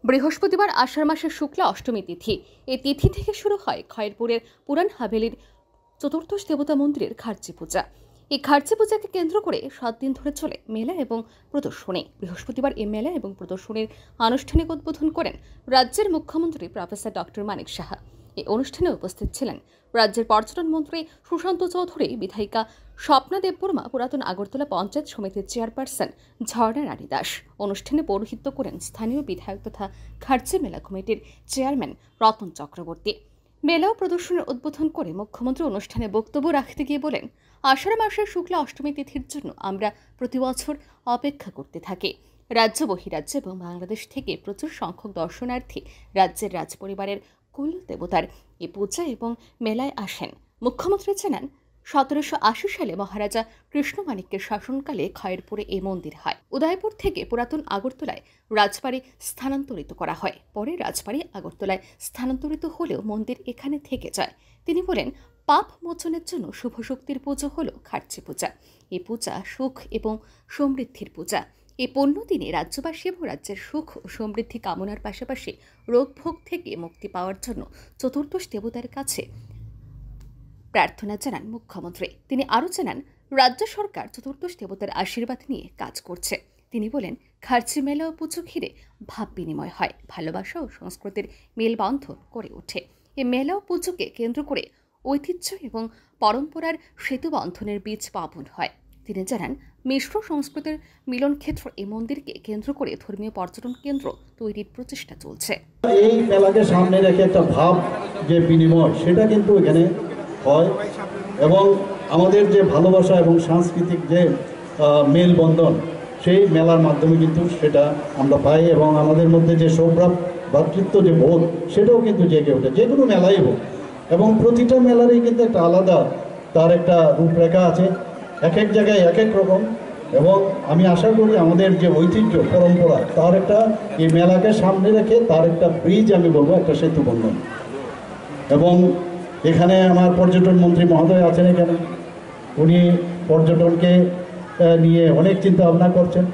বৃহস্পতিবার আষাঢ় মাসের শুক্লা অষ্টমী তিথি। এই তিথি থেকে শুরু হয় খয়েরপুরের পুরান হাভেলির চতুর্দশ দেবতা মন্দিরের খার্চি পূজা। এই খার্চি পূজাকে কেন্দ্র করে 7 দিন ধরে চলে মেলা এবং প্রদর্শনী। বৃহস্পতিবার এই মেলা এবং প্রদর্শনীর আনুষ্ঠানিক উদ্বোধন করেন রাজ্যের মুখ্যমন্ত্রী প্রফেসর ডক্টর মানিক সাহা। এই অনুষ্ঠানে উপস্থিত ছিলেন রাজ্যের পর্যটন মন্ত্রী সুশান্ত চৌধুরী, বিধায়িকা স্বপ্না দেববর্মা, পুরাতন আগরতলা পঞ্চায়েত সমিতির চেয়ারপারসন ঝর্ণা রানী দাস। অনুষ্ঠানে পৌরোহিত্য করেন স্থানীয় বিধায়ক তথা খার্চি মেলা কমিটির চেয়ারম্যান রতন চক্রবর্তী। মেলা ও প্রদর্শনের উদ্বোধন করে মুখ্যমন্ত্রী অনুষ্ঠানে বক্তব্য রাখতে গিয়ে বলেন, আষাঢ় মাসের শুক্লা অষ্টমী তিথির জন্য আমরা প্রতি বছর অপেক্ষা করতে থাকি। রাজ্য, বহিরাজ্য এবং বাংলাদেশ থেকে প্রচুর সংখ্যক দর্শনার্থী রাজ্যের রাজপরিবারের কুল দেবতার এই পূজা এবং মেলায় আসেন। মুখ্যমন্ত্রী জানান, 1780 সালে মহারাজা কৃষ্ণমাণিক্যের শাসনকালে খয়েরপুরে এই মন্দির হয়। উদয়পুর থেকে পুরাতন আগরতলায় রাজবাড়ি স্থানান্তরিত করা হয়। পরে রাজবাড়ি আগরতলায় স্থানান্তরিত হলেও মন্দির এখানে থেকে যায়। তিনি বলেন, পাপ মোচনের জন্য শুভ শক্তির পুজো হলো খার্চি পূজা। এই পূজা সুখ এবং সমৃদ্ধির পূজা। এই পুণ্যদিনে রাজ্যবাসী এবং রাজ্যের সুখ ও সমৃদ্ধি কামনার পাশাপাশি রোগভোগ থেকে মুক্তি পাওয়ার জন্য চতুর্দশ দেবতার কাছে প্রার্থনা জানান মুখ্যমন্ত্রী। তিনি আরও জানান, রাজ্য সরকার চতুর্দশ দেবতার আশীর্বাদ নিয়ে কাজ করছে। তিনি বলেন, খার্চি মেলা ও পুজো ঘিরে ভাব বিনিময় হয়, ভালোবাসা ও সংস্কৃতির মেলবন্ধন করে ওঠে। এই মেলা ও পুজোকে কেন্দ্র করে ঐতিহ্য এবং পরম্পরার সেতু বন্ধনের বীজ বপন হয়। তিনি জানান, মিশ্র সংস্কৃতির মিলন ক্ষেত্র এই মন্দিরকে কেন্দ্র করে ধর্মীয় পর্যটন কেন্দ্র তৈরির প্রচেষ্টা চলছে। এই মেলাকে সামনে রেখে একটা ভাব যে বিনিময়, সেটা কিন্তু এখানে হয় এবং আমাদের যে ভালোবাসা এবং সাংস্কৃতিক যে মেলবন্ধন, সেই মেলার মাধ্যমে কিন্তু সেটা আমরা পাই এবং আমাদের মধ্যে যে ভ্রাতৃত্ব যে বোধ, সেটাও কিন্তু জেগে ওঠে, যে কোনো মেলাই হোক। এবং প্রতিটা মেলারই কিন্তু একটা আলাদা তার একটা রূপরেখা আছে, এক এক জায়গায় এক এক রকম। এবং আমি আশা করি আমাদের যে ঐতিহ্য পরম্পরা, তার একটা এই মেলাকে সামনে রেখে তার একটা ব্রিজ, আমি বলবো একটা সেতু বন্ধন। এবং এখানে আমার পর্যটন মন্ত্রী মহোদয় আছেন এখানে, উনি পর্যটনকে নিয়ে অনেক চিন্তা ভাবনা করছেন,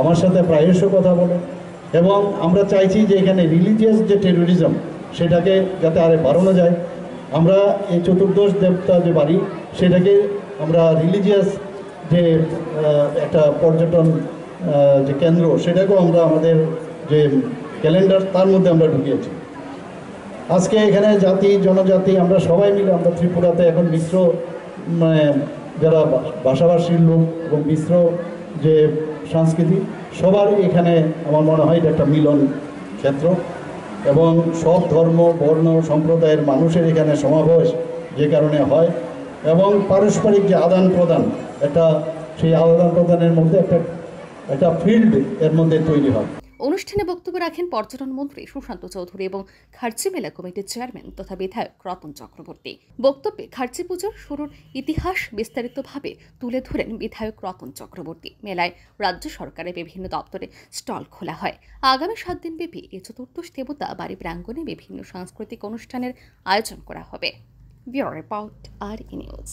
আমার সাথে প্রায়শ কথা বলেন। এবং আমরা চাইছি যে এখানে রিলিজিয়াস যে টেরোরিজম, সেটাকে যাতে আরে বাড়ানো যায়। আমরা এই চতুর্দশ দেবতা যে বাড়ি, সেটাকে আমরা রিলিজিয়াস যে একটা পর্যটন যে কেন্দ্র, সেটাকেও আমরা আমাদের যে ক্যালেন্ডার, তার মধ্যে আমরা ঢুকিয়েছি। আজকে এখানে জাতি জনজাতি আমরা সবাই মিলে, আমরা ত্রিপুরাতে এখন মিশ্র যারা ভাষাভাষীর লোক এবং মিশ্র যে সংস্কৃতি, সবার এখানে আমার মনে হয় এটা একটা মিলন ক্ষেত্র এবং সব ধর্ম বর্ণ সম্প্রদায়ের মানুষের এখানে সমাবেশ যে কারণে হয় এবং পারস্পরিক যে আদান প্রদান, একটা সেই আদান প্রদানের মধ্যে একটা ফিল্ড এর মধ্যে তৈরি হয়। অনুষ্ঠানে বক্তব্য রাখেন পর্যটন মন্ত্রী সুশান্ত চৌধুরী এবং খার্চি মেলা কমিটির চেয়ারম্যান তথা বিধায়ক রতন চক্রবর্তী। বক্তব্যে খার্চি পুজোর শুরুর ইতিহাস বিস্তারিতভাবে তুলে ধরেন বিধায়ক রতন চক্রবর্তী। মেলায় রাজ্য সরকারের বিভিন্ন দপ্তরে স্টল খোলা হয়। আগামী 7 দিন ব্যাপী এই চতুর্দশ দেবতা বাড়ি প্রাঙ্গণে বিভিন্ন সাংস্কৃতিক অনুষ্ঠানের আয়োজন করা হবে। ব্যুরো রিপোর্ট, আর নিউজ।